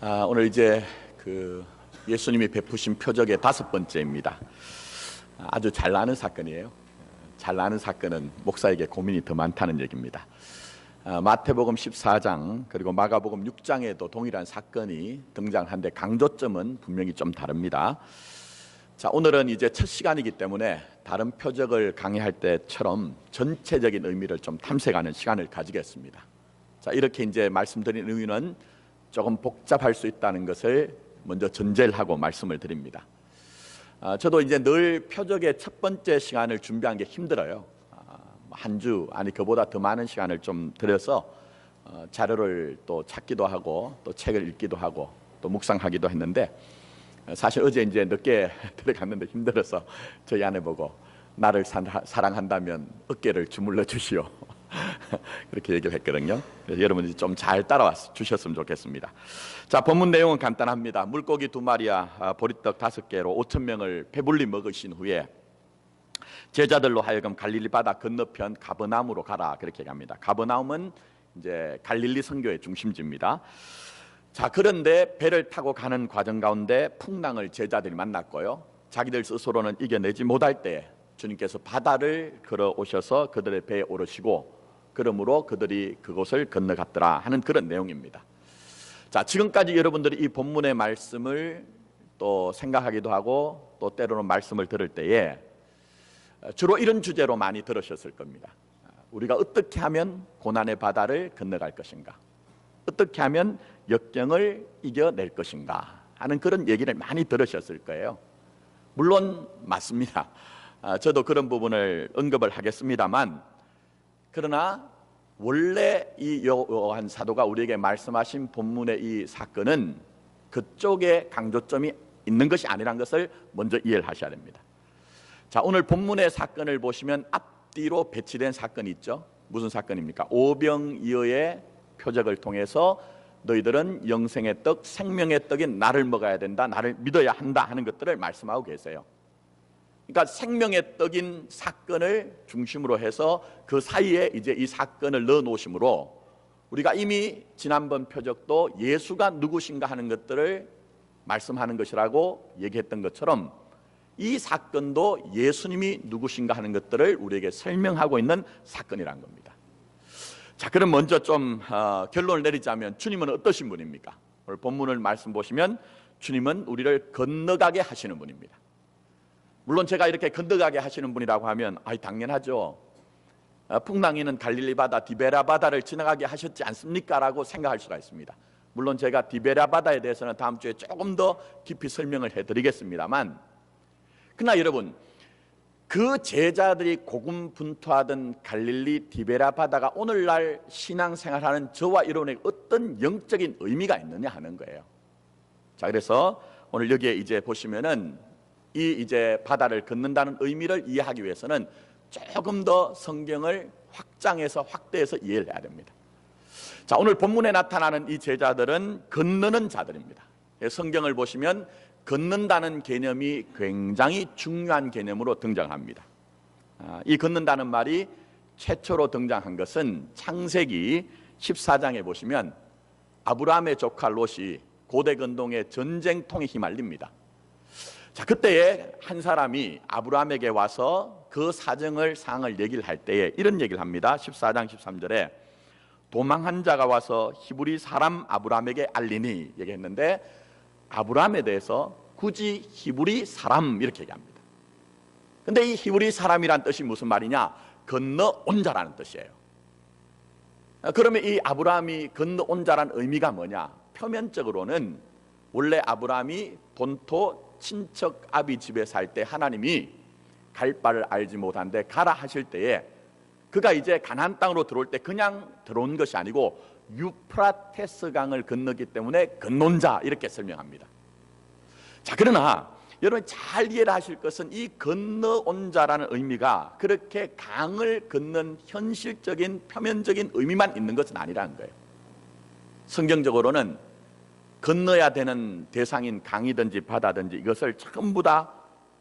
오늘 이제 예수님이 베푸신 표적의 5번째입니다. 아주 잘 아는 사건이에요. 잘 아는 사건은 목사에게 고민이 더 많다는 얘기입니다. 마태복음 14장 그리고 마가복음 6장에도 동일한 사건이 등장하는데 강조점은 분명히 좀 다릅니다. 자, 오늘은 이제 첫 시간이기 때문에 다른 표적을 강의할 때처럼 전체적인 의미를 좀 탐색하는 시간을 가지겠습니다. 자, 이렇게 이제 말씀드린 의미는 조금 복잡할 수 있다는 것을 먼저 전제를 하고 말씀을 드립니다. 저도 이제 늘 표적의 첫 번째 시간을 준비한 게 힘들어요. 한 주 아니 그보다 더 많은 시간을 좀 들여서 자료를 또 찾기도 하고 또 책을 읽기도 하고 또 묵상하기도 했는데 사실 어제 이제 늦게 들어갔는데 힘들어서 저희 아내 보고 나를 사랑한다면 어깨를 주물러 주시오. 그렇게 얘기를 했거든요. 그래서 여러분이 좀 잘 따라와 주셨으면 좋겠습니다. 자, 본문 내용은 간단합니다. 물고기 2마리와 보리떡 5개로 5,000명을 배불리 먹으신 후에 제자들로 하여금 갈릴리 바다 건너편 가버나움으로 가라 그렇게 합니다. 가버나움은 이제 갈릴리 선교의 중심지입니다. 자, 그런데 배를 타고 가는 과정 가운데 풍랑을 제자들이 만났고요. 자기들 스스로는 이겨내지 못할 때 주님께서 바다를 걸어오셔서 그들의 배에 오르시고 그러므로 그들이 그곳을 건너갔더라 하는 그런 내용입니다. 자, 지금까지 여러분들이 이 본문의 말씀을 또 생각하기도 하고 또 때로는 말씀을 들을 때에 주로 이런 주제로 많이 들으셨을 겁니다. 우리가 어떻게 하면 고난의 바다를 건너갈 것인가? 어떻게 하면 역경을 이겨낼 것인가? 하는 그런 얘기를 많이 들으셨을 거예요. 물론 맞습니다. 저도 그런 부분을 언급을 하겠습니다만, 그러나 원래 이 요한 사도가 우리에게 말씀하신 본문의 이 사건은 그쪽에 강조점이 있는 것이 아니라는 것을 먼저 이해를 하셔야 됩니다. 자, 오늘 본문의 사건을 보시면 앞뒤로 배치된 사건이 있죠. 무슨 사건입니까? 오병이어의 표적을 통해서 너희들은 영생의 떡, 생명의 떡인 나를 먹어야 된다, 나를 믿어야 한다 하는 것들을 말씀하고 계세요. 그러니까 생명의 떡인 사건을 중심으로 해서 그 사이에 이제 이 사건을 넣어 놓으심으로 우리가 이미 지난번 표적도 예수가 누구신가 하는 것들을 말씀하는 것이라고 얘기했던 것처럼 이 사건도 예수님이 누구신가 하는 것들을 우리에게 설명하고 있는 사건이란 겁니다. 자, 그럼 먼저 좀 결론을 내리자면 주님은 어떠신 분입니까? 오늘 본문을 말씀 보시면 주님은 우리를 건너가게 하시는 분입니다. 물론 제가 이렇게 건너가게 하시는 분이라고 하면 당연하죠. 풍랑이는 갈릴리 바다 디베라 바다를 지나가게 하셨지 않습니까? 라고 생각할 수가 있습니다. 물론 제가 디베라 바다에 대해서는 다음 주에 조금 더 깊이 설명을 해드리겠습니다만, 그러나 여러분, 그 제자들이 고군분투하던 갈릴리 디베라 바다가 오늘날 신앙생활하는 저와 여러분에게 어떤 영적인 의미가 있느냐 하는 거예요. 자, 그래서 오늘 여기에 이제 보시면은 이 이제 바다를 건넌다는 의미를 이해하기 위해서는 조금 더 성경을 확장해서 확대해서 이해를 해야 됩니다. 자, 오늘 본문에 나타나는 이 제자들은 건너는 자들입니다. 성경을 보시면 건넌다는 개념이 굉장히 중요한 개념으로 등장합니다. 이 건넌다는 말이 최초로 등장한 것은 창세기 14장에 보시면 아브라함의 조카 롯이 고대 근동의 전쟁통에 휘말립니다. 자, 그때에 한 사람이 아브라함에게 와서 그 상황을 얘기를 할 때에 이런 얘기를 합니다. 14장 13절에 도망한 자가 와서 히브리 사람 아브라함에게 알리니 얘기했는데, 아브라함에 대해서 굳이 히브리 사람 이렇게 얘기합니다. 근데 이 히브리 사람이란 뜻이 무슨 말이냐? 건너온 자라는 뜻이에요. 그러면 이 아브라함이 건너온 자라는 의미가 뭐냐? 표면적으로는 원래 아브라함이 본토 친척 아비 집에 살 때 하나님이 갈 바를 알지 못한데 가라 하실 때에 그가 이제 가나안 땅으로 들어올 때 그냥 들어온 것이 아니고 유프라테스 강을 건너기 때문에 건넌 자 이렇게 설명합니다. 자, 그러나 여러분 잘 이해를 하실 것은 이 건너온 자라는 의미가 그렇게 강을 건넌 현실적인 표면적인 의미만 있는 것은 아니라는 거예요. 성경적으로는 건너야 되는 대상인 강이든지 바다든지 이것을 전부 다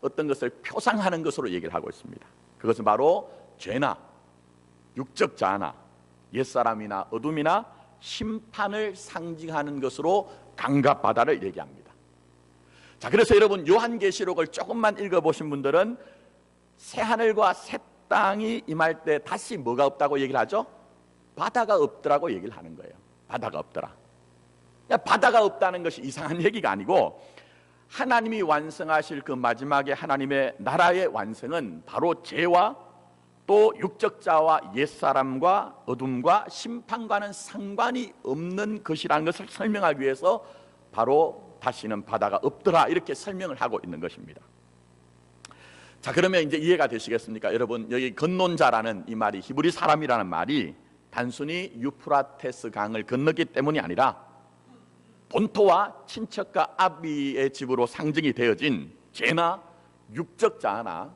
어떤 것을 표상하는 것으로 얘기를 하고 있습니다. 그것은 바로 죄나 육적 자아나 옛사람이나 어둠이나 심판을 상징하는 것으로 강과 바다를 얘기합니다. 자, 그래서 여러분 요한계시록을 조금만 읽어보신 분들은 새하늘과 새 땅이 임할 때 다시 뭐가 없다고 얘기를 하죠? 바다가 없더라고 얘기를 하는 거예요. 바다가 없더라. 바다가 없다는 것이 이상한 얘기가 아니고 하나님이 완성하실 그 마지막에 하나님의 나라의 완성은 바로 죄와 또 육적자와 옛사람과 어둠과 심판과는 상관이 없는 것이라는 것을 설명하기 위해서 바로 다시는 바다가 없더라 이렇게 설명을 하고 있는 것입니다. 자, 그러면 이제 이해가 되시겠습니까? 여러분, 여기 건논자라는 이 말이, 히브리 사람이라는 말이 단순히 유프라테스 강을 건너기 때문이 아니라 본토와 친척과 아비의 집으로 상징이 되어진 죄나 육적자나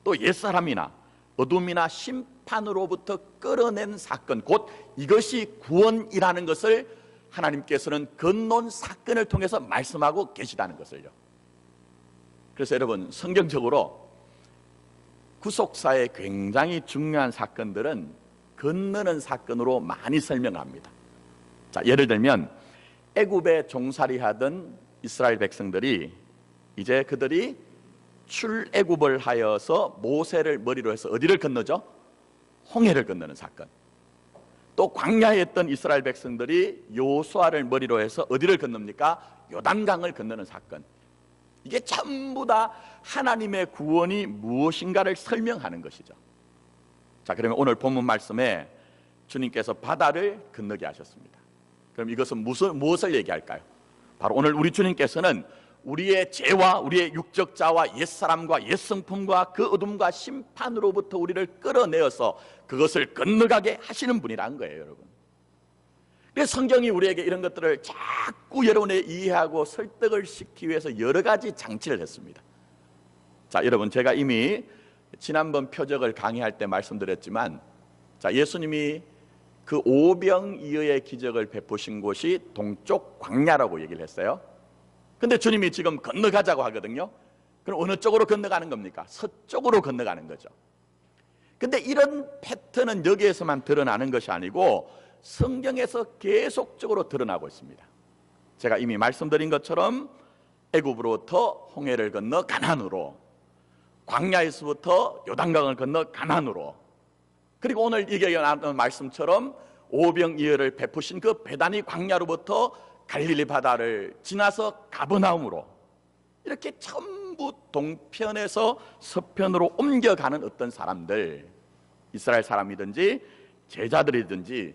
또 옛사람이나 어둠이나 심판으로부터 끌어낸 사건, 곧 이것이 구원이라는 것을 하나님께서는 건논 사건을 통해서 말씀하고 계시다는 것을요. 그래서 여러분, 성경적으로 구속사의 굉장히 중요한 사건들은 건너는 사건으로 많이 설명합니다. 자, 예를 들면 애굽에 종살이하던 이스라엘 백성들이 이제 그들이 출애굽을 하여서 모세를 머리로 해서 어디를 건너죠? 홍해를 건너는 사건. 또 광야에 있던 이스라엘 백성들이 여호수아를 머리로 해서 어디를 건넙니까? 요단강을 건너는 사건. 이게 전부 다 하나님의 구원이 무엇인가를 설명하는 것이죠. 자, 그러면 오늘 본문 말씀에 주님께서 바다를 건너게 하셨습니다. 그럼 이것은 무엇을 얘기할까요? 바로 오늘 우리 주님께서는 우리의 죄와 우리의 육적자와 옛사람과 옛성품과 그 어둠과 심판으로부터 우리를 끌어내어서 그것을 건너가게 하시는 분이라는 거예요, 여러분. 그래서 성경이 우리에게 이런 것들을 자꾸 여러분의 이해하고 설득을 시키기 위해서 여러 가지 장치를 했습니다. 자, 여러분, 제가 이미 지난번 표적을 강의할 때 말씀드렸지만, 자, 예수님이 그 오병이어의 기적을 베푸신 곳이 동쪽 광야라고 얘기를 했어요. 근데 주님이 지금 건너가자고 하거든요. 그럼 어느 쪽으로 건너가는 겁니까? 서쪽으로 건너가는 거죠. 근데 이런 패턴은 여기에서만 드러나는 것이 아니고 성경에서 계속적으로 드러나고 있습니다. 제가 이미 말씀드린 것처럼 애굽으로부터 홍해를 건너 가나안으로, 광야에서부터 요단강을 건너 가나안으로, 그리고 오늘 이게 나온 말씀처럼 오병이어를 베푸신 그 베다니 광야로부터 갈릴리 바다를 지나서 가버나움으로, 이렇게 전부 동편에서 서편으로 옮겨가는 어떤 사람들, 이스라엘 사람이든지 제자들이든지,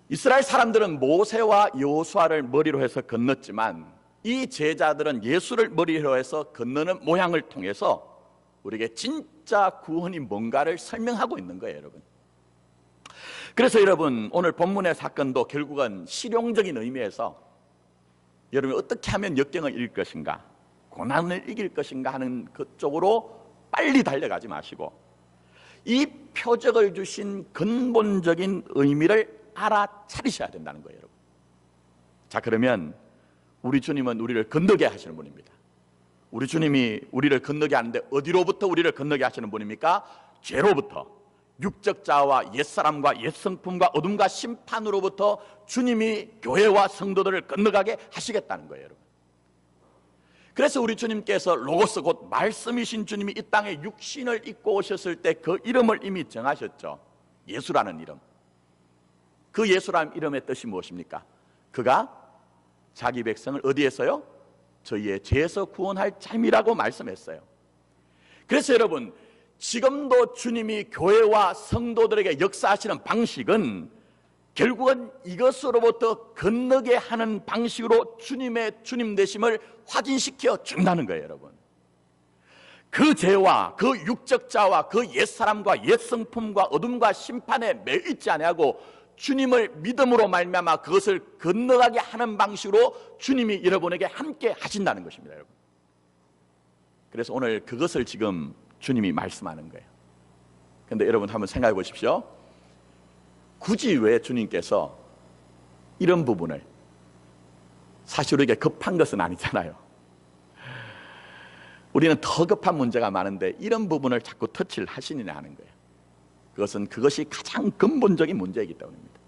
이스라엘 사람들은 모세와 여호수아를 머리로 해서 건넜지만 이 제자들은 예수를 머리로 해서 건너는 모양을 통해서 우리에게 진짜 구원이 뭔가를 설명하고 있는 거예요, 여러분. 그래서 여러분, 오늘 본문의 사건도 결국은 실용적인 의미에서 여러분이 어떻게 하면 역경을 이길 것인가, 고난을 이길 것인가 하는 그쪽으로 빨리 달려가지 마시고 이 표적을 주신 근본적인 의미를 알아차리셔야 된다는 거예요, 여러분. 자, 그러면 우리 주님은 우리를 건너게 하시는 분입니다. 우리 주님이 우리를 건너게 하는데 어디로부터 우리를 건너게 하시는 분입니까? 죄로부터, 육적자와 옛사람과 옛성품과 어둠과 심판으로부터 주님이 교회와 성도들을 건너가게 하시겠다는 거예요, 여러분. 그래서 우리 주님께서 로고스, 곧 말씀이신 주님이 이 땅에 육신을 입고 오셨을 때 그 이름을 이미 정하셨죠. 예수라는 이름. 그 예수라는 이름의 뜻이 무엇입니까? 그가 자기 백성을 어디에서요? 저희의 죄에서 구원할 자임이라고 말씀했어요. 그래서 여러분, 지금도 주님이 교회와 성도들에게 역사하시는 방식은 결국은 이것으로부터 건너게 하는 방식으로 주님의 주님 되심을 확인시켜 준다는 거예요, 여러분. 그 죄와 그 육적자와 그 옛사람과 옛성품과 어둠과 심판에 매이지 아니하고 주님을 믿음으로 말미암아 그것을 건너가게 하는 방식으로 주님이 여러분에게 함께 하신다는 것입니다, 여러분. 그래서 오늘 그것을 지금 주님이 말씀하는 거예요. 그런데 여러분 한번 생각해 보십시오. 굳이 왜 주님께서 이런 부분을, 사실 우리에게 급한 것은 아니잖아요. 우리는 더 급한 문제가 많은데 이런 부분을 자꾸 터치를 하시느냐 하는 거예요. 그것이 가장 근본적인 문제이기 때문입니다.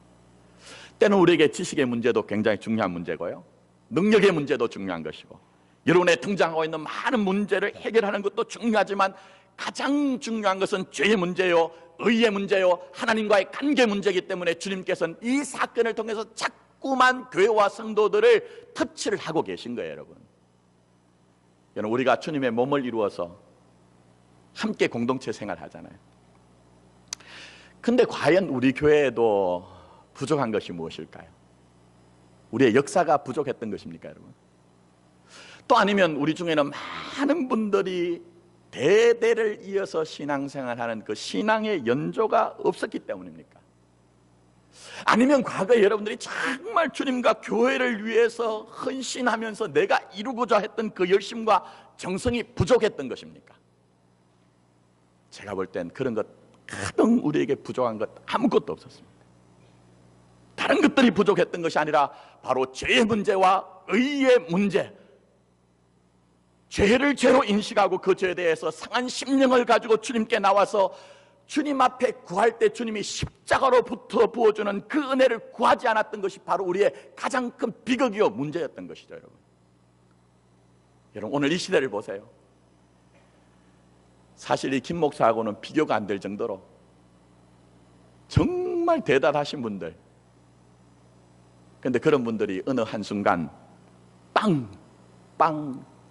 때는 우리에게 지식의 문제도 굉장히 중요한 문제고요, 능력의 문제도 중요한 것이고, 여러분의 등장하고 있는 많은 문제를 해결하는 것도 중요하지만 가장 중요한 것은 죄의 문제요, 의의 문제요, 하나님과의 관계 문제이기 때문에 주님께서는 이 사건을 통해서 자꾸만 교회와 성도들을 터치를 하고 계신 거예요. 여러분, 우리가 주님의 몸을 이루어서 함께 공동체 생활을 하잖아요. 근데 과연 우리 교회에도 부족한 것이 무엇일까요? 우리의 역사가 부족했던 것입니까, 여러분? 또 아니면 우리 중에는 많은 분들이 대대를 이어서 신앙생활하는 그 신앙의 연조가 없었기 때문입니까? 아니면 과거에 여러분들이 정말 주님과 교회를 위해서 헌신하면서 내가 이루고자 했던 그 열심과 정성이 부족했던 것입니까? 제가 볼 땐 그런 것 가장 우리에게 부족한 것 아무것도 없었습니다. 다른 것들이 부족했던 것이 아니라 바로 죄의 문제와 의의 문제, 죄를 죄로 인식하고 그 죄에 대해서 상한 심령을 가지고 주님께 나와서 주님 앞에 구할 때 주님이 십자가로부터 부어주는 그 은혜를 구하지 않았던 것이 바로 우리의 가장 큰 비극이요 문제였던 것이죠. 여러분 오늘 이 시대를 보세요. 사실 이 김 목사하고는 비교가 안 될 정도로 정말 대단하신 분들, 그런데 그런 분들이 어느 한순간 빵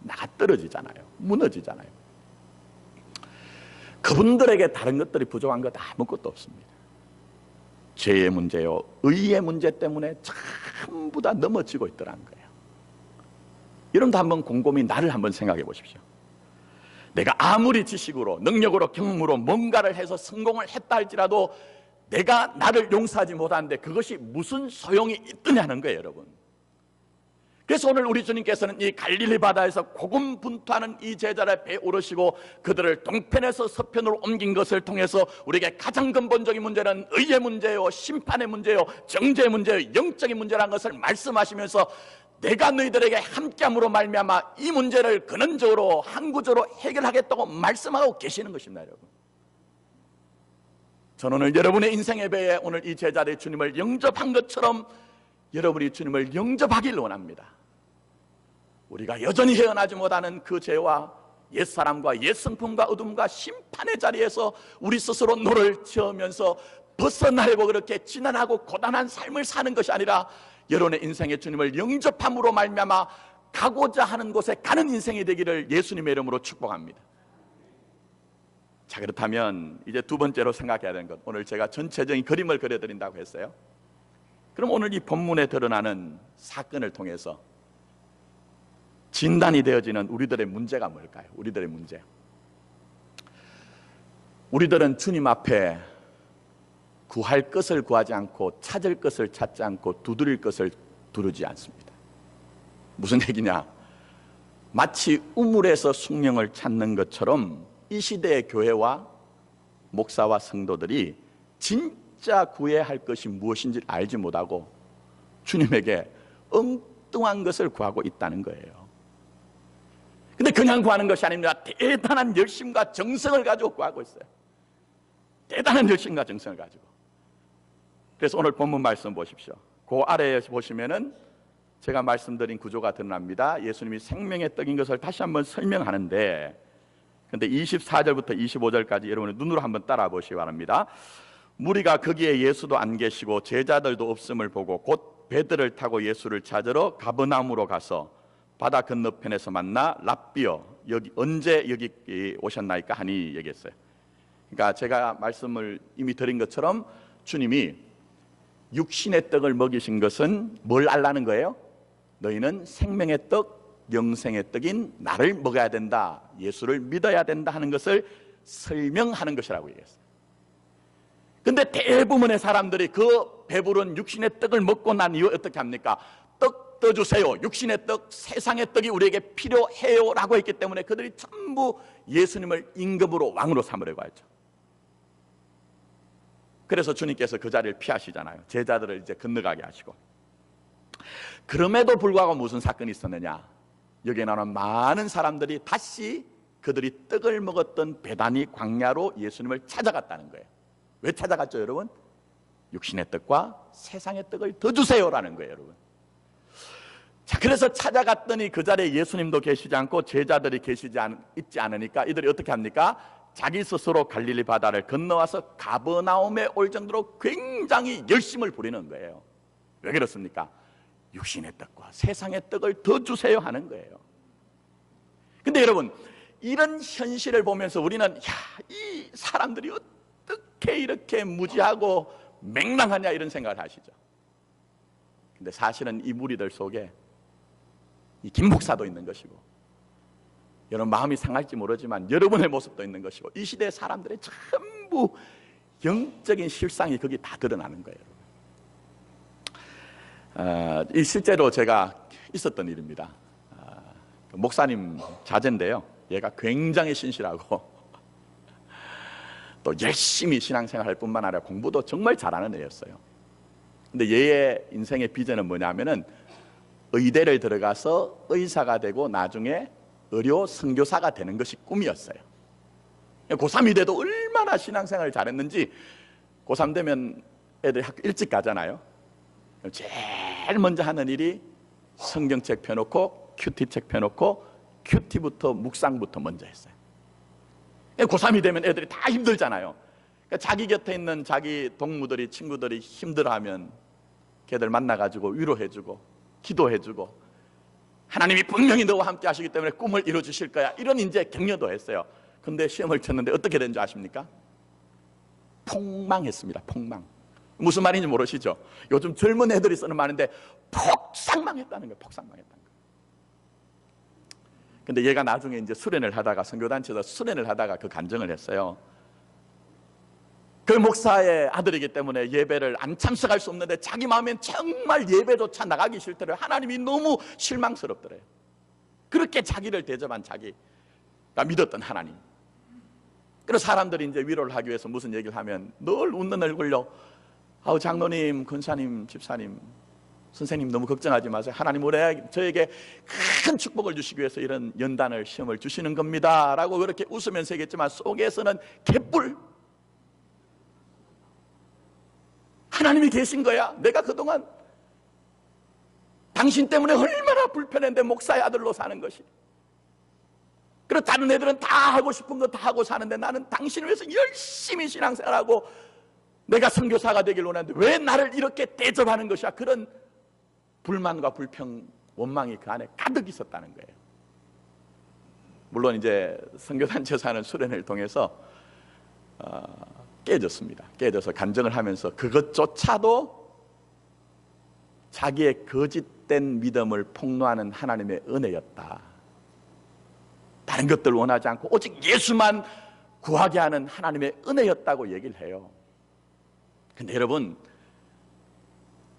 나가 떨어지잖아요. 무너지잖아요. 그분들에게 다른 것들이 부족한 것 아무것도 없습니다. 죄의 문제요, 의의 문제 때문에 전부 다 넘어지고 있더라는 거예요. 여러분도 한번 곰곰이 나를 한번 생각해 보십시오. 내가 아무리 지식으로, 능력으로, 경험으로 뭔가를 해서 성공을 했다 할지라도 내가 나를 용서하지 못하는데 그것이 무슨 소용이 있느냐는 거예요, 여러분. 그래서 오늘 우리 주님께서는 이 갈릴리 바다에서 고군분투하는 이 제자를 배에 오르시고 그들을 동편에서 서편으로 옮긴 것을 통해서 우리에게 가장 근본적인 문제는 의의 문제요, 심판의 문제요, 정죄의 문제요, 영적인 문제라는 것을 말씀하시면서 내가 너희들에게 함께함으로 말미암아 이 문제를 근원적으로 항구적으로 해결하겠다고 말씀하고 계시는 것입니다. 여러분, 저는 오늘 여러분의 인생의 배에 오늘 이 제자들이 주님을 영접한 것처럼 여러분이 주님을 영접하길 원합니다. 우리가 여전히 헤어나지 못하는 그 죄와 옛사람과 옛성품과 어둠과 심판의 자리에서 우리 스스로 노를 지으면서 벗어나려고 그렇게 지난하고 고단한 삶을 사는 것이 아니라 여러분의 인생에 주님을 영접함으로 말미암아 가고자 하는 곳에 가는 인생이 되기를 예수님의 이름으로 축복합니다. 자, 그렇다면 이제 두 번째로 생각해야 되는 것, 오늘 제가 전체적인 그림을 그려드린다고 했어요. 그럼 오늘 이 본문에 드러나는 사건을 통해서 진단이 되어지는 우리들의 문제가 뭘까요? 우리들의 문제, 우리들은 주님 앞에 구할 것을 구하지 않고 찾을 것을 찾지 않고 두드릴 것을 두르지 않습니다. 무슨 얘기냐? 마치 우물에서 숭늉을 찾는 것처럼 이 시대의 교회와 목사와 성도들이 진짜 구해야 할 것이 무엇인지 알지 못하고 주님에게 엉뚱한 것을 구하고 있다는 거예요. 근데 그냥 구하는 것이 아닙니다. 대단한 열심과 정성을 가지고 구하고 있어요. 대단한 열심과 정성을 가지고. 그래서 오늘 본문 말씀 보십시오. 그 아래에 보시면은 제가 말씀드린 구조가 드러납니다. 예수님이 생명의 떡인 것을 다시 한번 설명하는데, 근데 24절부터 25절까지 여러분의 눈으로 한번 따라 보시기 바랍니다. 무리가 거기에 예수도 안 계시고 제자들도 없음을 보고 곧 배들을 타고 예수를 찾으러 가버나움으로 가서 바다 건너편에서 만나 랍비여 여기 언제 여기 오셨나이까 하니 얘기했어요. 그러니까 제가 말씀을 이미 드린 것처럼 주님이 육신의 떡을 먹이신 것은 뭘 알라는 거예요? 너희는 생명의 떡, 영생의 떡인 나를 먹어야 된다, 예수를 믿어야 된다 하는 것을 설명하는 것이라고 얘기했어요. 근데 대부분의 사람들이 그 배부른 육신의 떡을 먹고 난 이후 어떻게 합니까? 떡 떠주세요, 육신의 떡, 세상의 떡이 우리에게 필요해요 라고 했기 때문에 그들이 전부 예수님을 임금으로 왕으로 삼으려고 하죠. 그래서 주님께서 그 자리를 피하시잖아요. 제자들을 이제 건너가게 하시고. 그럼에도 불구하고 무슨 사건이 있었느냐? 여기에 나오는 많은 사람들이 다시 그들이 떡을 먹었던 베다니 광야로 예수님을 찾아갔다는 거예요. 왜 찾아갔죠, 여러분? 육신의 떡과 세상의 떡을 더 주세요라는 거예요, 여러분. 자, 그래서 찾아갔더니 그 자리에 예수님도 계시지 않고 제자들이 있지 않으니까 이들이 어떻게 합니까? 자기 스스로 갈릴리 바다를 건너와서 가버나움에 올 정도로 굉장히 열심을 부리는 거예요. 왜 그렇습니까? 육신의 떡과 세상의 떡을 더 주세요 하는 거예요. 근데 여러분, 이런 현실을 보면서 우리는 이 사람들이 어떻게 이렇게 무지하고 맹랑하냐 이런 생각을 하시죠. 근데 사실은 이 무리들 속에 이 김 목사도 있는 것이고, 여러분 마음이 상할지 모르지만 여러분의 모습도 있는 것이고, 이 시대의 사람들의 전부 영적인 실상이 거기 다 드러나는 거예요. 이 실제로 제가 있었던 일입니다. 목사님 자제인데요, 얘가 굉장히 신실하고 또 열심히 신앙생활할 뿐만 아니라 공부도 정말 잘하는 애였어요. 근데 얘의 인생의 비전은 뭐냐면은 의대를 들어가서 의사가 되고 나중에 의료 선교사가 되는 것이 꿈이었어요. 고3이 돼도 얼마나 신앙생활을 잘했는지, 고3 되면 애들이 학교 일찍 가잖아요. 제일 먼저 하는 일이 성경책 펴놓고 큐티책 펴놓고 큐티부터 묵상부터 먼저 했어요. 고3이 되면 애들이 다 힘들잖아요. 그러니까 자기 곁에 있는 자기 동무들이, 친구들이 힘들어하면 걔들 만나가지고 위로해주고 기도해주고, 하나님이 분명히 너와 함께 하시기 때문에 꿈을 이루어주실 거야, 이런 이제 격려도 했어요. 근데 시험을 쳤는데 어떻게 된 줄 아십니까? 폭망했습니다. 폭망. 무슨 말인지 모르시죠? 요즘 젊은 애들이 쓰는 말인데 폭삭망했다는 거예요. 폭삭망했다는 거예요. 근데 얘가 나중에 이제 수련을 하다가, 선교단체에서 수련을 하다가 그 간증을 했어요. 그 목사의 아들이기 때문에 예배를 안 참석할 수 없는데 자기 마음엔 정말 예배조차 나가기 싫더래요. 하나님이 너무 실망스럽더래요. 그렇게 자기를 대접한 자기가 믿었던 하나님. 그래서 사람들이 이제 위로를 하기 위해서 무슨 얘기를 하면 늘 웃는 얼굴로, 아우 장로님, 권사님, 집사님, 선생님 너무 걱정하지 마세요. 하나님 올해 저에게 큰 축복을 주시기 위해서 이런 연단을, 시험을 주시는 겁니다 라고 그렇게 웃으면서 얘기했지만 속에서는 개뿔, 하나님이 계신 거야. 내가 그동안 당신 때문에 얼마나 불편했는데 목사의 아들로 사는 것이. 그리고 다른 애들은 다 하고 싶은 거 다 하고 사는데 나는 당신을 위해서 열심히 신앙생활하고 내가 선교사가 되길 원하는데 왜 나를 이렇게 대접하는 것이야. 그런 불만과 불평, 원망이 그 안에 가득 있었다는 거예요. 물론 이제 선교단체에서 하는 수련을 통해서 깨졌습니다. 깨져서 간증을 하면서 그것조차도 자기의 거짓된 믿음을 폭로하는 하나님의 은혜였다. 다른 것들 원하지 않고 오직 예수만 구하게 하는 하나님의 은혜였다고 얘기를 해요. 근데 여러분,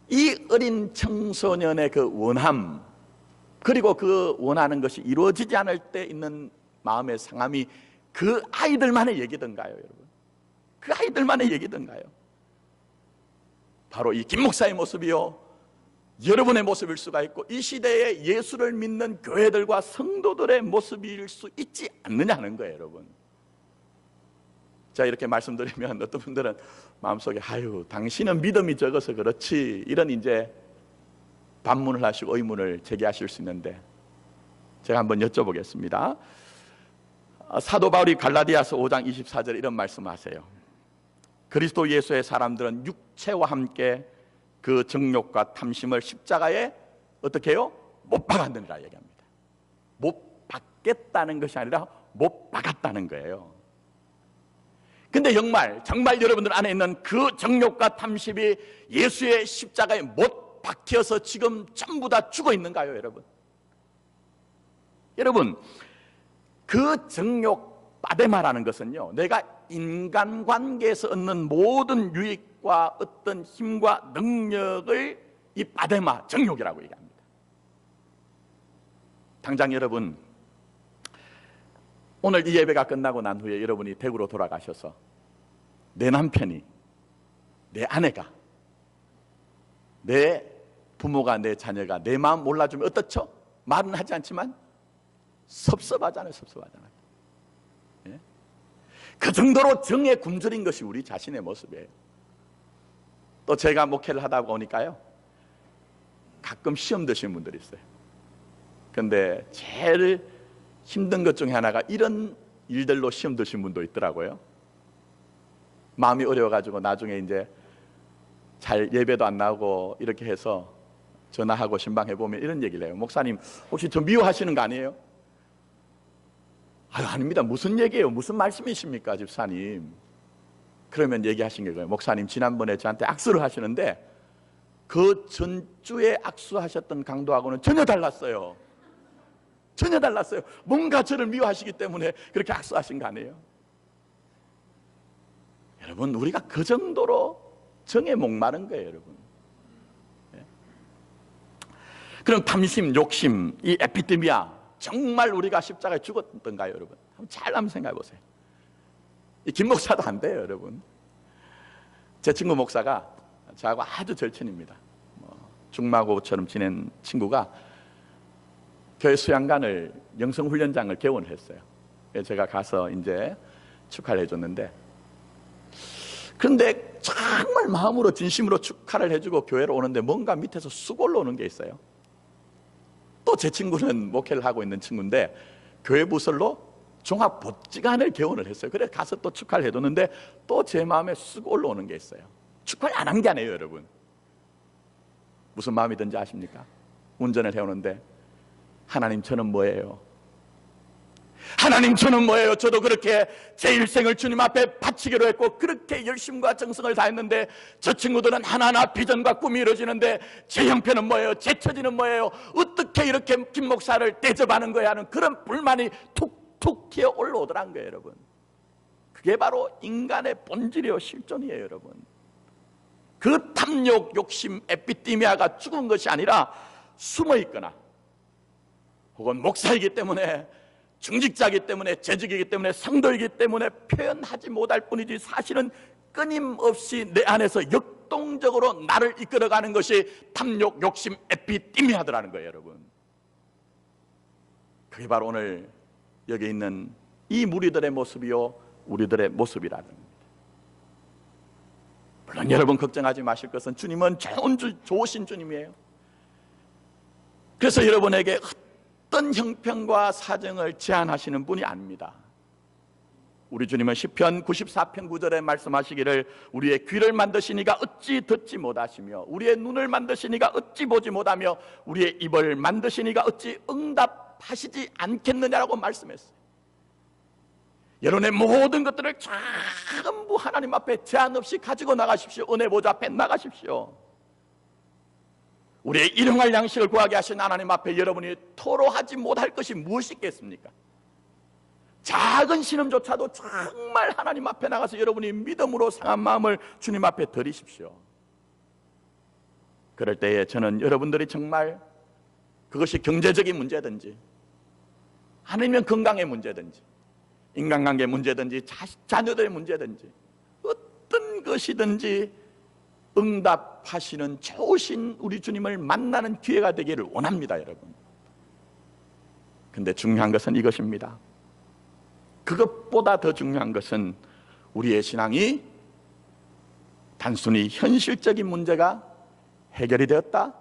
이 어린 청소년의 그 원함, 그리고 그 원하는 것이 이루어지지 않을 때 있는 마음의 상함이 그 아이들만의 얘기던가요, 여러분? 그 아이들만의 얘기던가요? 바로 이 김 목사의 모습이요, 여러분의 모습일 수가 있고 이 시대에 예수를 믿는 교회들과 성도들의 모습일 수 있지 않느냐는 거예요, 여러분. 자, 이렇게 말씀드리면 어떤 분들은 마음속에 아유, 당신은 믿음이 적어서 그렇지, 이런 이제 반문을 하시고 의문을 제기하실 수 있는데 제가 한번 여쭤보겠습니다. 사도 바울이 갈라디아서 5장 24절에 이런 말씀하세요. 그리스도 예수의 사람들은 육체와 함께 그 정욕과 탐심을 십자가에 어떻게 해요? 못 박았느니라 얘기합니다. 못 박겠다는 것이 아니라 못 박았다는 거예요. 근데 정말 여러분들 안에 있는 그 정욕과 탐심이 예수의 십자가에 못 박혀서 지금 전부 다 죽어 있는가요, 여러분? 여러분, 그 정욕 빠데마라는 것은요, 내가 인간관계에서 얻는 모든 유익과 어떤 힘과 능력을 이 빠데마, 정욕이라고 얘기합니다. 당장 여러분, 오늘 이 예배가 끝나고 난 후에 여러분이 대구로 돌아가셔서 내 남편이, 내 아내가, 내 부모가, 내 자녀가 내 마음 몰라주면 어떻죠? 말은 하지 않지만 섭섭하잖아요. 섭섭하잖아요. 예? 그 정도로 정에 굶주린 것이 우리 자신의 모습이에요. 또 제가 목회를 하다 보니까요, 가끔 시험 드시는 분들이 있어요. 근데 제일 힘든 것 중에 하나가 이런 일들로 시험 드신 분도 있더라고요. 마음이 어려워가지고 나중에 이제 잘 예배도 안 나오고 이렇게 해서 전화하고 신방해보면 이런 얘기를 해요. 목사님, 혹시 저 미워하시는 거 아니에요? 아유, 아닙니다. 무슨 얘기예요? 무슨 말씀이십니까, 집사님? 그러면 얘기하신 게 그거예요. 목사님, 지난번에 저한테 악수를 하시는데 그 전주에 악수하셨던 강도하고는 전혀 달랐어요. 전혀 달랐어요. 뭔가 저를 미워하시기 때문에 그렇게 악수하신 거 아니에요? 여러분, 우리가 그 정도로 정에 목마른 거예요, 여러분. 그럼 탐심, 욕심, 이 에피데미아, 정말 우리가 십자가에 죽었던가요, 여러분? 한번 생각해 보세요. 이 김 목사도 안 돼요, 여러분. 제 친구 목사가 저하고 아주 절친입니다. 중마고처럼 지낸 친구가 교회 수양관을, 영성훈련장을 개원을 했어요. 제가 가서 이제 축하를 해줬는데, 그런데 정말 마음으로 진심으로 축하를 해주고 교회로 오는데 뭔가 밑에서 쑥 올라오는 게 있어요. 또 제 친구는 목회를 하고 있는 친구인데 교회 부설로 종합복지관을 개원을 했어요. 그래서 가서 또 축하를 해줬는데 또 제 마음에 쑥 올라오는 게 있어요. 축하를 안 한 게 아니에요, 여러분. 무슨 마음이 든지 아십니까? 운전을 해오는데, 하나님, 저는 뭐예요? 하나님, 저는 뭐예요? 저도 그렇게 제 일생을 주님 앞에 바치기로 했고 그렇게 열심과 정성을 다했는데 저 친구들은 하나하나 비전과 꿈이 이루어지는데 제 형편은 뭐예요? 제 처지는 뭐예요? 어떻게 이렇게 김 목사를 대접하는 거야 하는 그런 불만이 툭툭 튀어 올라오더란 거예요, 여러분. 그게 바로 인간의 본질이요, 실존이에요, 여러분. 그 탐욕, 욕심, 에피데미아가 죽은 것이 아니라 숨어있거나 혹은 목사이기 때문에, 중직자이기 때문에, 재직이기 때문에, 성도이기 때문에 표현하지 못할 뿐이지 사실은 끊임없이 내 안에서 역동적으로 나를 이끌어가는 것이 탐욕, 욕심, 에피데미아더라는 거예요, 여러분. 그게 바로 오늘 여기 있는 이 무리들의 모습이요, 우리들의 모습이라는 겁니다. 물론 여러분 걱정하지 마실 것은 주님은 좋으신 주님이에요. 그래서 여러분에게 어떤 형편과 사정을 제한하시는 분이 아닙니다. 우리 주님은 시편 94편 9절에 말씀하시기를 우리의 귀를 만드시니가 어찌 듣지 못하시며 우리의 눈을 만드시니가 어찌 보지 못하며 우리의 입을 만드시니가 어찌 응답하시지 않겠느냐라고 말씀했어요. 여러분의 모든 것들을 전부 하나님 앞에 제한 없이 가지고 나가십시오. 은혜 보좌 앞에 나가십시오. 우리의 일용할 양식을 구하게 하신 하나님 앞에 여러분이 토로하지 못할 것이 무엇이 있겠습니까? 작은 신음조차도 정말 하나님 앞에 나가서 여러분이 믿음으로 상한 마음을 주님 앞에 드리십시오. 그럴 때에 저는 여러분들이 정말 그것이 경제적인 문제든지 아니면 건강의 문제든지 인간관계 문제든지 자녀들의 문제든지 어떤 것이든지 응답하시는 좋으신 우리 주님을 만나는 기회가 되기를 원합니다, 여러분. 근데 중요한 것은 이것입니다. 그것보다 더 중요한 것은 우리의 신앙이 단순히 현실적인 문제가 해결이 되었다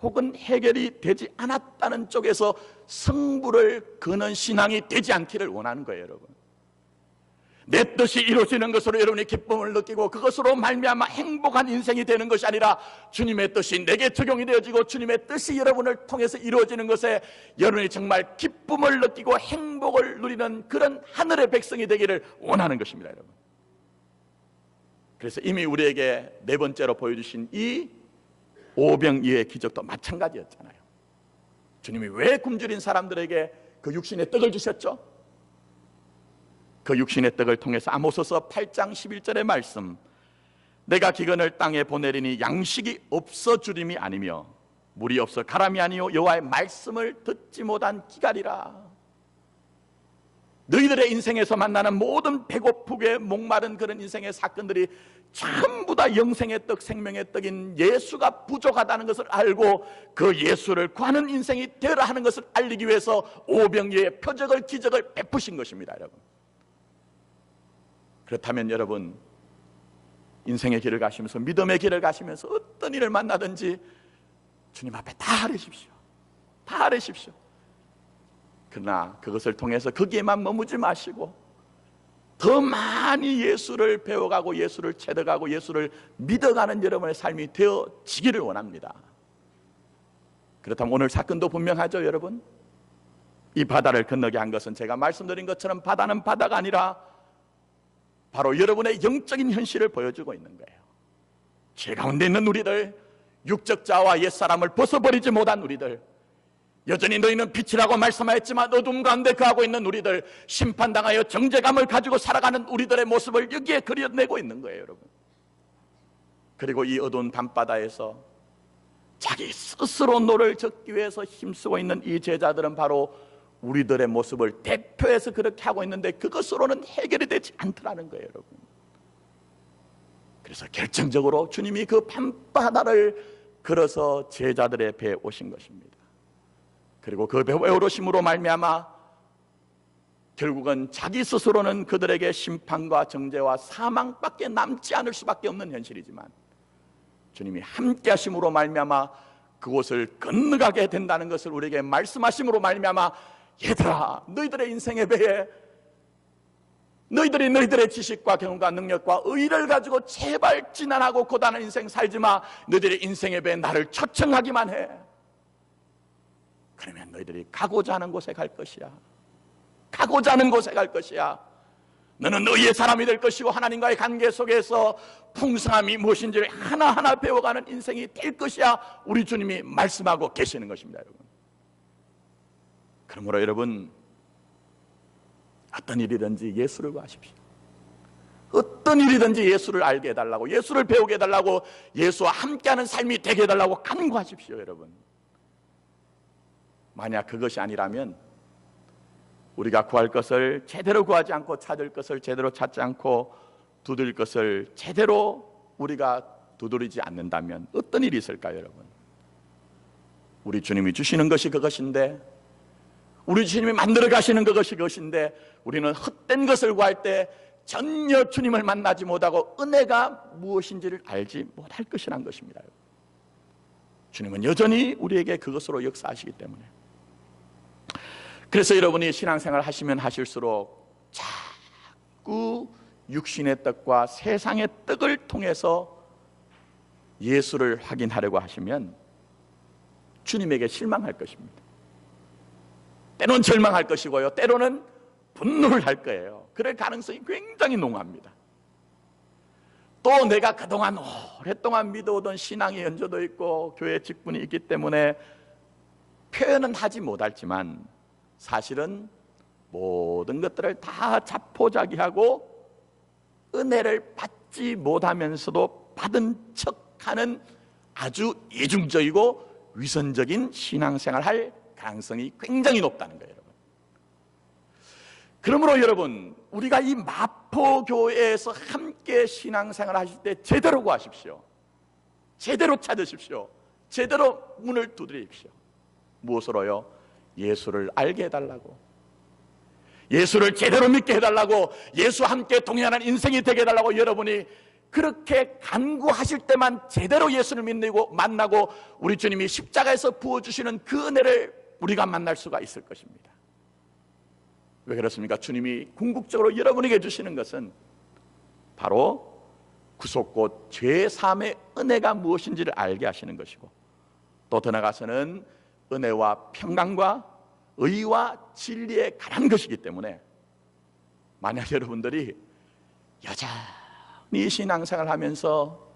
혹은 해결이 되지 않았다는 쪽에서 승부를 거는 신앙이 되지 않기를 원하는 거예요, 여러분. 내 뜻이 이루어지는 것으로 여러분이 기쁨을 느끼고 그것으로 말미암아 행복한 인생이 되는 것이 아니라 주님의 뜻이 내게 적용이 되어지고 주님의 뜻이 여러분을 통해서 이루어지는 것에 여러분이 정말 기쁨을 느끼고 행복을 누리는 그런 하늘의 백성이 되기를 원하는 것입니다, 여러분. 그래서 이미 우리에게 네 번째로 보여주신 이 오병이어의 기적도 마찬가지였잖아요. 주님이 왜 굶주린 사람들에게 그 육신의 떡을 주셨죠? 그 육신의 떡을 통해서 아모스서 8장 11절의 말씀, 내가 기근을 땅에 보내리니 양식이 없어 주림이 아니며 물이 없어 가람이 아니요 여호와의 말씀을 듣지 못한 기갈이라. 너희들의 인생에서 만나는 모든 배고프게 목마른 그런 인생의 사건들이 전부 다 영생의 떡, 생명의 떡인 예수가 부족하다는 것을 알고 그 예수를 구하는 인생이 되어라 하는 것을 알리기 위해서 오병이어의 표적을, 기적을 베푸신 것입니다, 여러분. 그렇다면 여러분, 인생의 길을 가시면서, 믿음의 길을 가시면서 어떤 일을 만나든지 주님 앞에 다 아뢰십시오. 다 아뢰십시오. 그러나 그것을 통해서 거기에만 머무지 마시고 더 많이 예수를 배워가고 예수를 체득하고 예수를 믿어가는 여러분의 삶이 되어지기를 원합니다. 그렇다면 오늘 사건도 분명하죠, 여러분? 이 바다를 건너게 한 것은 제가 말씀드린 것처럼 바다는 바다가 아니라 바로 여러분의 영적인 현실을 보여주고 있는 거예요. 죄 가운데 있는 우리들, 육적 자와 옛사람을 벗어버리지 못한 우리들, 여전히 너희는 빛이라고 말씀하였지만 어둠 가운데 거하고 있는 우리들, 심판당하여 정죄감을 가지고 살아가는 우리들의 모습을 여기에 그려내고 있는 거예요, 여러분. 그리고 이 어두운 밤바다에서 자기 스스로 노를 젓기 위해서 힘쓰고 있는 이 제자들은 바로 우리들의 모습을 대표해서 그렇게 하고 있는데 그것으로는 해결이 되지 않더라는 거예요, 여러분. 그래서 결정적으로 주님이 그 밤바다를 걸어서 제자들의 배에 오신 것입니다. 그리고 그 배에 오르심으로 말미암아 결국은 자기 스스로는 그들에게 심판과 정죄와 사망밖에 남지 않을 수밖에 없는 현실이지만 주님이 함께 하심으로 말미암아 그곳을 건너가게 된다는 것을 우리에게 말씀하심으로 말미암아, 얘들아, 너희들의 인생의 배에 너희들의 지식과 경험과 능력과 의를 가지고 제발 지난하고 고단한 인생 살지마. 너희들의 인생의 배에 나를 초청하기만 해. 그러면 너희들이 가고자 하는 곳에 갈 것이야. 가고자 하는 곳에 갈 것이야. 너는 의의 사람이 될 것이고 하나님과의 관계 속에서 풍성함이 무엇인지를 하나하나 배워가는 인생이 될 것이야. 우리 주님이 말씀하고 계시는 것입니다, 여러분. 그러므로 여러분, 어떤 일이든지 예수를 구하십시오. 어떤 일이든지 예수를 알게 해달라고, 예수를 배우게 해달라고, 예수와 함께하는 삶이 되게 해달라고 간구하십시오, 여러분. 만약 그것이 아니라면 우리가 구할 것을 제대로 구하지 않고 찾을 것을 제대로 찾지 않고 두드릴 것을 제대로 우리가 두드리지 않는다면 어떤 일이 있을까요, 여러분? 우리 주님이 주시는 것이 그것인데, 우리 주님이 만들어 가시는 그것이 그것인데 우리는 헛된 것을 구할 때 전혀 주님을 만나지 못하고 은혜가 무엇인지를 알지 못할 것이란 것입니다. 주님은 여전히 우리에게 그것으로 역사하시기 때문에. 그래서 여러분이 신앙생활 하시면 하실수록 자꾸 육신의 떡과 세상의 떡을 통해서 예수를 확인하려고 하시면 주님에게 실망할 것입니다. 때로는 절망할 것이고요, 때로는 분노를 할 거예요. 그럴 가능성이 굉장히 농후합니다. 또 내가 그동안 오랫동안 믿어오던 신앙의 연조도 있고 교회 직분이 있기 때문에 표현은 하지 못할지만 사실은 모든 것들을 다 자포자기하고 은혜를 받지 못하면서도 받은 척하는 아주 이중적이고 위선적인 신앙생활을 할 가능성이 굉장히 높다는 거예요, 여러분. 그러므로 여러분, 우리가 이 마포교회에서 함께 신앙생활 하실 때 제대로 구하십시오. 제대로 찾으십시오. 제대로 문을 두드리십시오. 무엇으로요? 예수를 알게 해달라고, 예수를 제대로 믿게 해달라고, 예수와 함께 동행하는 인생이 되게 해달라고. 여러분이 그렇게 간구하실 때만 제대로 예수를 믿고 만나고 우리 주님이 십자가에서 부어주시는 그 은혜를 우리가 만날 수가 있을 것입니다. 왜 그렇습니까? 주님이 궁극적으로 여러분에게 주시는 것은 바로 구속곧 죄사함의 은혜가 무엇인지를 알게 하시는 것이고, 또 더 나아가서는 은혜와 평강과 의와 진리에 관한 것이기 때문에 만약 여러분들이 여전히 신앙생활을 하면서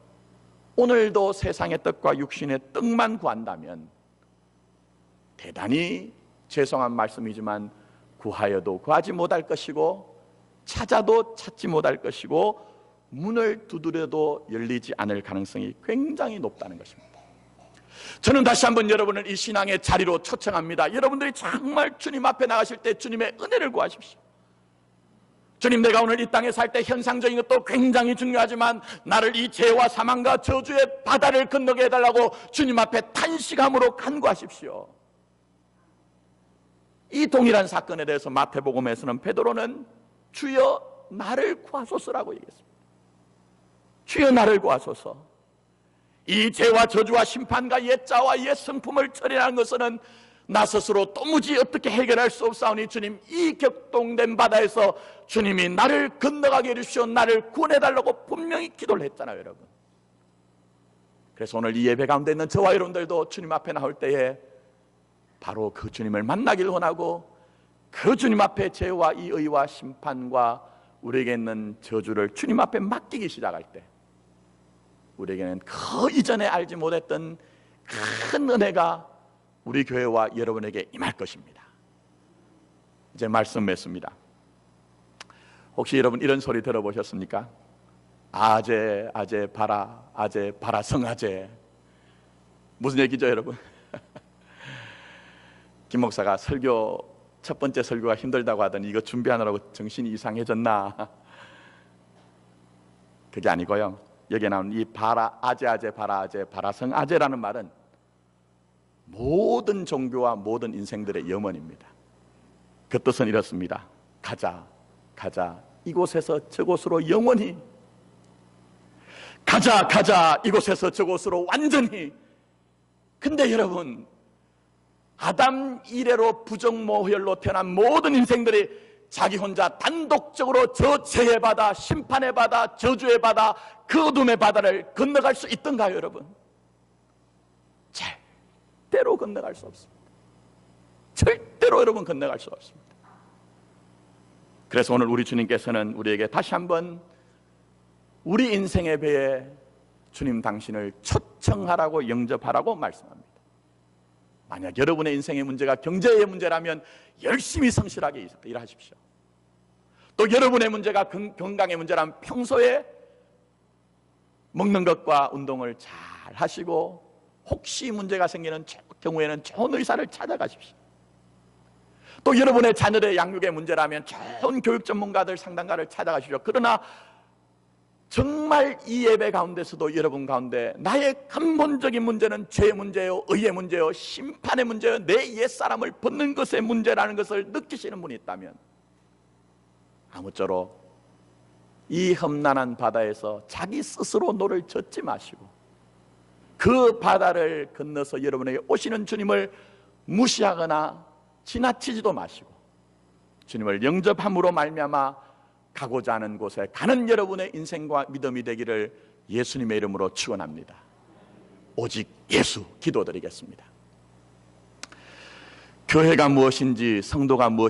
오늘도 세상의 떡과 육신의 떡만 구한다면 대단히 죄송한 말씀이지만 구하여도 구하지 못할 것이고 찾아도 찾지 못할 것이고 문을 두드려도 열리지 않을 가능성이 굉장히 높다는 것입니다. 저는 다시 한번 여러분을 이 신앙의 자리로 초청합니다. 여러분들이 정말 주님 앞에 나가실 때 주님의 은혜를 구하십시오. 주님, 내가 오늘 이 땅에 살 때 현상적인 것도 굉장히 중요하지만 나를 이 죄와 사망과 저주의 바다를 건너게 해달라고 주님 앞에 탄식함으로 간구하십시오. 이 동일한 사건에 대해서 마태복음에서는 베드로는 주여 나를 구하소서라고 얘기했습니다. 주여 나를 구하소서. 이 죄와 저주와 심판과 옛자와 옛 성품을 처리하는 것은 나 스스로 도무지 어떻게 해결할 수 없사오니 주님, 이 격동된 바다에서 주님이 나를 건너가게 해주시오, 나를 구원해달라고 분명히 기도를 했잖아요, 여러분. 그래서 오늘 이 예배 가운데 있는 저와 여러분들도 주님 앞에 나올 때에 바로 그 주님을 만나길 원하고, 그 주님 앞에 죄와 이 의와 심판과 우리에게 있는 저주를 주님 앞에 맡기기 시작할 때 우리에게는 그 이전에 알지 못했던 큰 은혜가 우리 교회와 여러분에게 임할 것입니다. 이제 말씀 맺습니다. 혹시 여러분 이런 소리 들어보셨습니까? 아재 아재 바라, 아재 바라 성아재. 무슨 얘기죠, 여러분? 김 목사가 첫 번째 설교가 힘들다고 하더니 이거 준비하느라고 정신이 이상해졌나? 그게 아니고요, 여기에 나오는 이 바라 아재 아재 바라 아재 바라 성아재라는 말은 모든 종교와 모든 인생들의 염원입니다. 그 뜻은 이렇습니다. 가자 가자 이곳에서 저곳으로 영원히, 가자 가자 이곳에서 저곳으로 완전히. 근데 여러분, 아담 이래로 부정모혈로 태어난 모든 인생들이 자기 혼자 단독적으로 저 죄의 바다, 심판의 바다, 저주의 바다, 그 어둠의 바다를 건너갈 수 있던가요, 여러분? 절대로 건너갈 수 없습니다. 절대로 여러분 건너갈 수 없습니다. 그래서 오늘 우리 주님께서는 우리에게 다시 한번 우리 인생의 배에 주님 당신을 초청하라고, 영접하라고 말씀합니다. 만약 여러분의 인생의 문제가 경제의 문제라면 열심히 성실하게 일하십시오. 또 여러분의 문제가 건강의 문제라면 평소에 먹는 것과 운동을 잘 하시고, 혹시 문제가 생기는 경우에는 좋은 의사를 찾아가십시오. 또 여러분의 자녀의 양육의 문제라면 좋은 교육 전문가들, 상담가를 찾아가십시오. 그러나 정말 이 예배 가운데서도 여러분 가운데 나의 근본적인 문제는 죄의 문제요, 의의 문제요, 심판의 문제요, 내 옛사람을 벗는 것의 문제라는 것을 느끼시는 분이 있다면 아무쪼록 이 험난한 바다에서 자기 스스로 노를 젓지 마시고 그 바다를 건너서 여러분에게 오시는 주님을 무시하거나 지나치지도 마시고 주님을 영접함으로 말미암아 가고자 하는 곳에 가는 여러분의 인생과 믿음이 되기를 예수님의 이름으로 축원합니다. 오직 예수 기도드리겠습니다. 교회가 무엇인지, 성도가 무엇인지